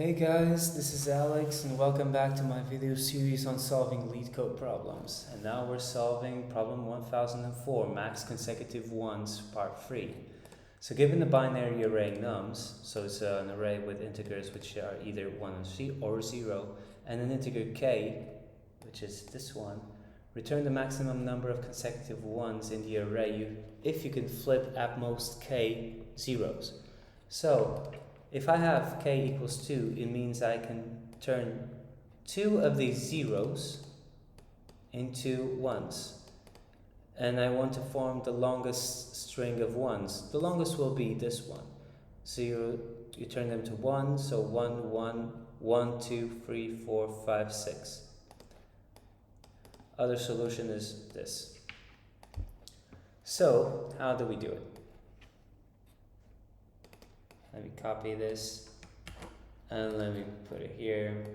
Hey guys, this is Alex and welcome back to my video series on solving LeetCode problems. And now we're solving problem 1004, max consecutive ones, part 3. So given a binary array nums, so it's an array with integers which are either 1 or 0, and an integer k, which is this one, return the maximum number of consecutive ones in the array if you can flip at most k zeros. So if I have k equals 2, it means I can turn 2 of these zeros into ones. And I want to form the longest string of ones. The longest will be this one. So you turn them to 1, so 1, 1, 1, 2, 3, 4, 5, 6. Other solution is this. So, how do we do it? Let me copy this and let me put it here.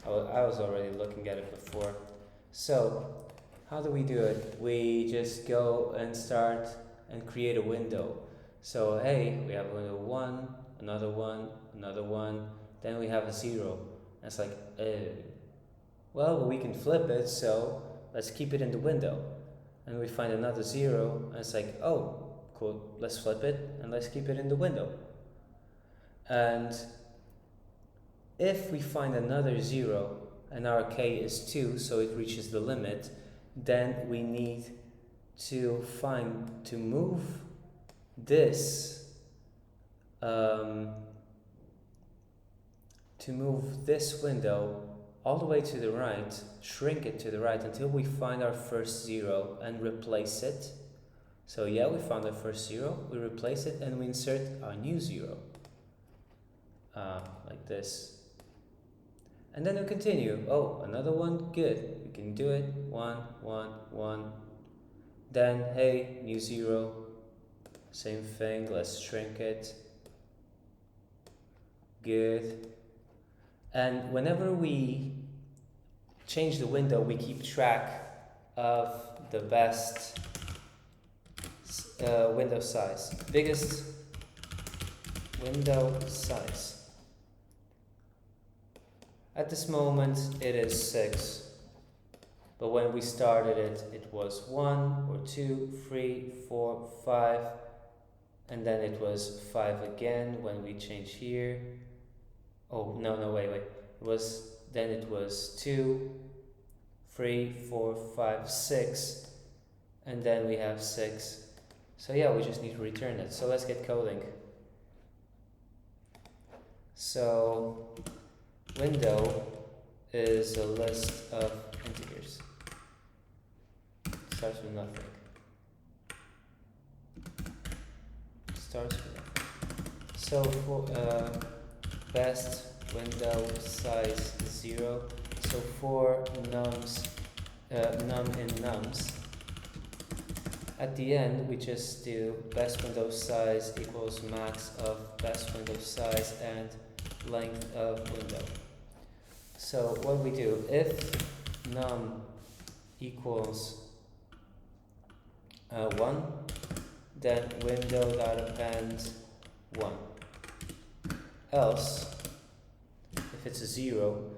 I was already looking at it before. So, how do we do it? We just go and start and create a window. So, hey, we have a window 1, another one, another one, then we have a 0. And it's like, well, we can flip it, so let's keep it in the window. And we find another 0, and it's like, oh, cool, let's flip it and let's keep it in the window. And if we find another 0 and our k is 2, so it reaches the limit, then we need to move this window all the way to the right, shrink it to the right until we find our first 0 and replace it. So yeah, we found our first 0, we replace it and we insert our new 0. Like this. And then we continue. Oh, another one, good. We can do it. 1, 1, 1. Then, hey, new 0. Same thing, let's shrink it. Good. And whenever we change the window, we keep track of the best window size, biggest window size. At this moment it is 6, but when we started it, it was 1 or 2, 3, 4, 5, and then it was 5 again when we change here. Oh, no, wait. Then it was 2, 3, 4, 5, 6, and then we have 6. So yeah, we just need to return it. So let's get coding. So window is a list of integers. Starts with nothing. Starts with nothing. So for best window size 0. So for nums, num in nums. At the end, we just do best window size equals max of best window size and length of window. So what we do, if num equals 1, then window.append 1. Else, if it's a 0,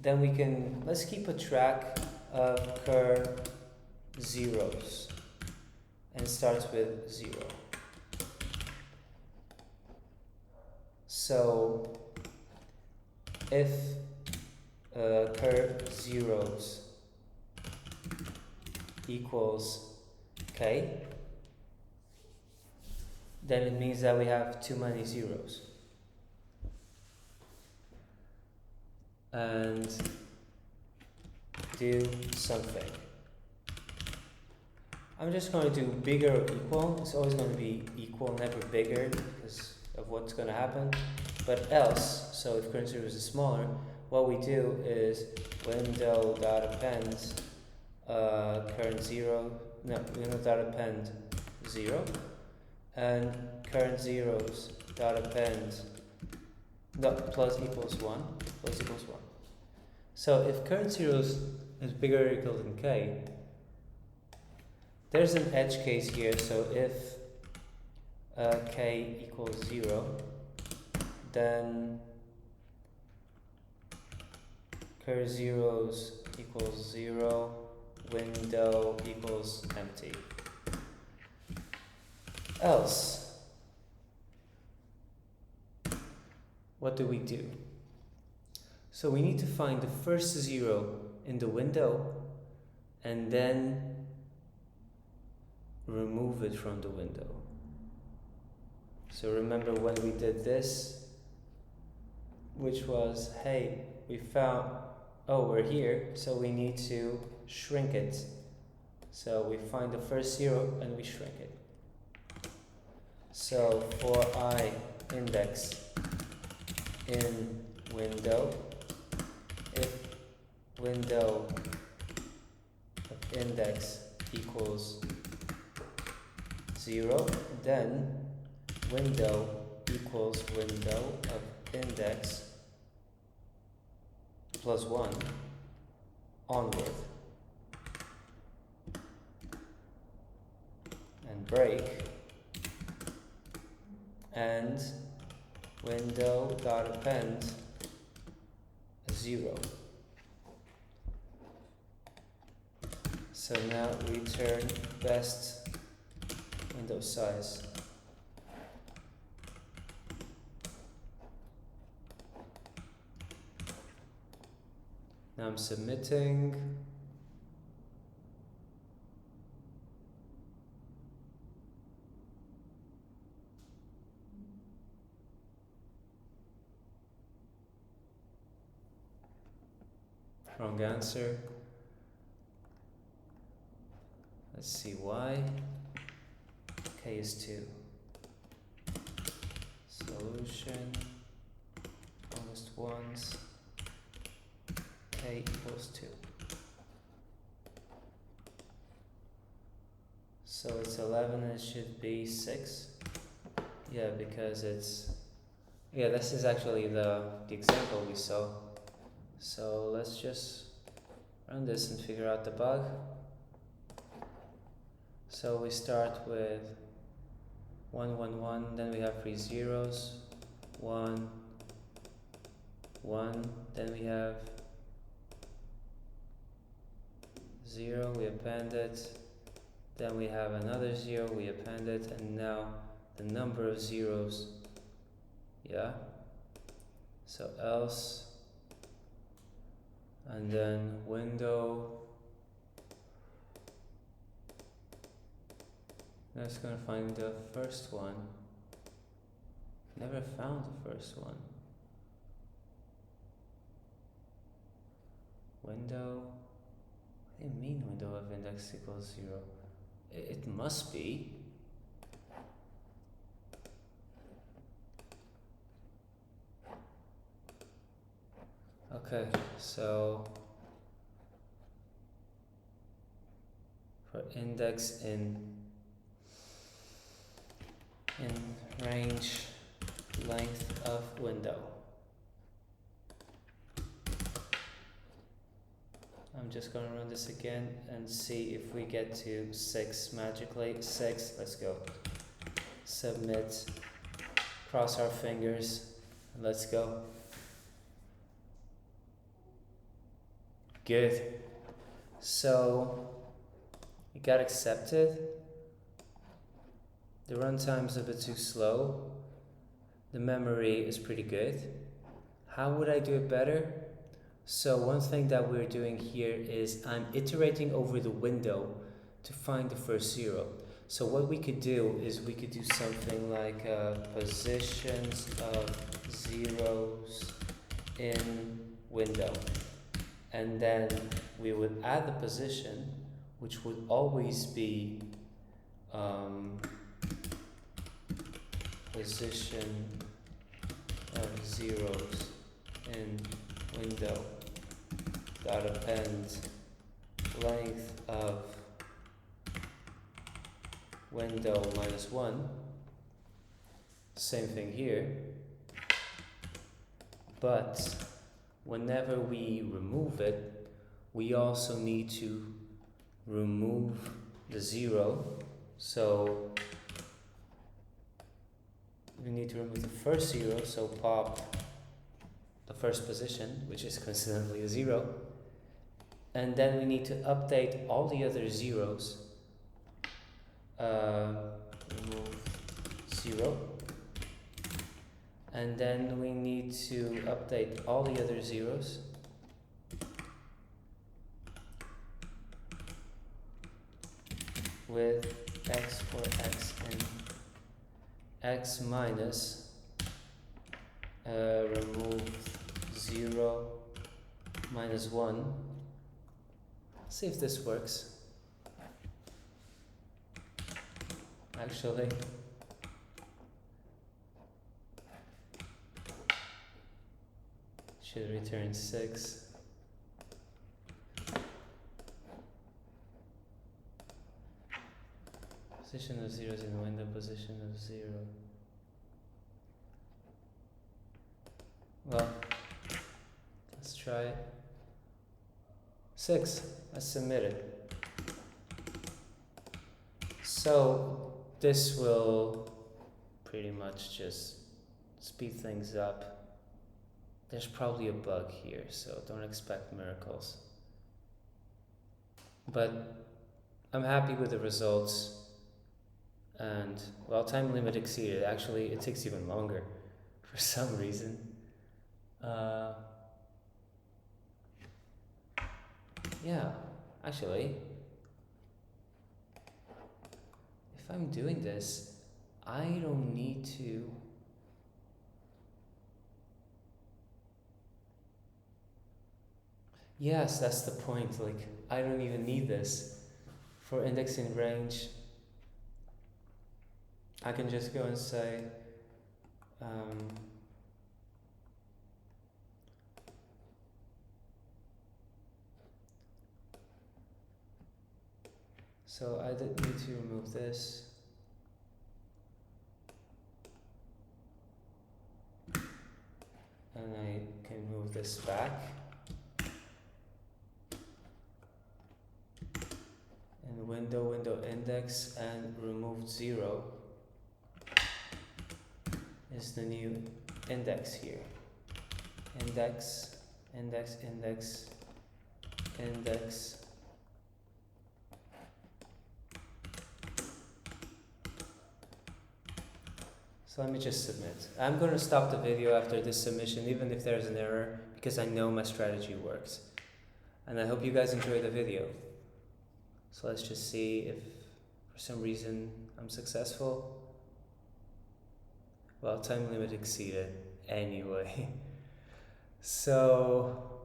then let's keep a track of cur zeros. And starts with 0. So if cur zeros equals k, then it means that we have too many zeros. And do something. I'm just going to do bigger or equal. It's always going to be equal, never bigger, because of what's going to happen. But else, so if current 0 is smaller, what we do is window.append window.append 0, and current zeros dot append plus equals 1. So if current 0 is bigger or equal than k, there's an edge case here, so if k equals 0, then cur zeros equals 0, window equals empty. Else, what do we do? So we need to find the first 0 in the window and then remove it from the window. So remember when we did this, which was, hey, we found, oh, we're here, so we need to shrink it. So we find the first 0 and we shrink it. So for I index in window, if window of index equals 0, then window equals window of index plus 1 onward. And break, and window dot append 0. So now return best window size. Now I'm submitting. Wrong answer. Let's see why. K is 2. Solution. Longest ones. K equals 2. So it's 11 and it should be 6. Yeah, because it's... Yeah, this is actually the example we saw. So let's just run this and figure out the bug. So we start with 1, 1, 1, then we have 3 zeros, 1, 1, then we have 0, we append it, then we have another 0, we append it, and now the number of zeros, yeah? So else, and then window. Now it's gonna find the first one. Never found the first one. Window. What do you mean window of index equals 0? It must be. Okay, so for index in range length of window, I'm just going to run this again and see if we get to 6 magically. 6, let's go. Submit, cross our fingers, and let's go. Good. So it got accepted. The runtime's a bit too slow. The memory is pretty good. How would I do it better? So one thing that we're doing here is I'm iterating over the window to find the first 0. So what we could do is we could do something like positions of zeros in window. And then we would add the position, which would always be position of zeros in window dot append length of window minus 1. Same thing here, but whenever we remove it, we also need to remove the 0. So we need to remove the first 0, so pop the first position, which is coincidentally a 0. And then we need to update all the other zeros. Remove 0. And then we need to update all the other zeros. With x for x and x minus remove 0 minus 1. Let's see if this works. Actually, should return 6. Position of 0 is in the window, position of 0. Well, let's try it. 6. Let's submit it. So this will pretty much just speed things up. There's probably a bug here, so don't expect miracles. But I'm happy with the results. And, well, time limit exceeded. Actually, it takes even longer for some reason. Yeah, actually, if I'm doing this, I don't need to. Yes, that's the point. Like, I don't even need this. For indexing range, I can just go and say, so I need to remove this. And I can move this back. And window index and remove 0 is the new index here. Index, index, index, index. So let me just submit. I'm going to stop the video after this submission, even if there's an error, because I know my strategy works. And I hope you guys enjoy the video. So let's just see if for some reason I'm successful. Well, time limit exceeded anyway. So,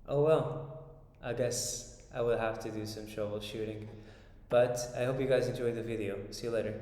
oh well, I guess I will have to do some troubleshooting. But I hope you guys enjoyed the video. See you later.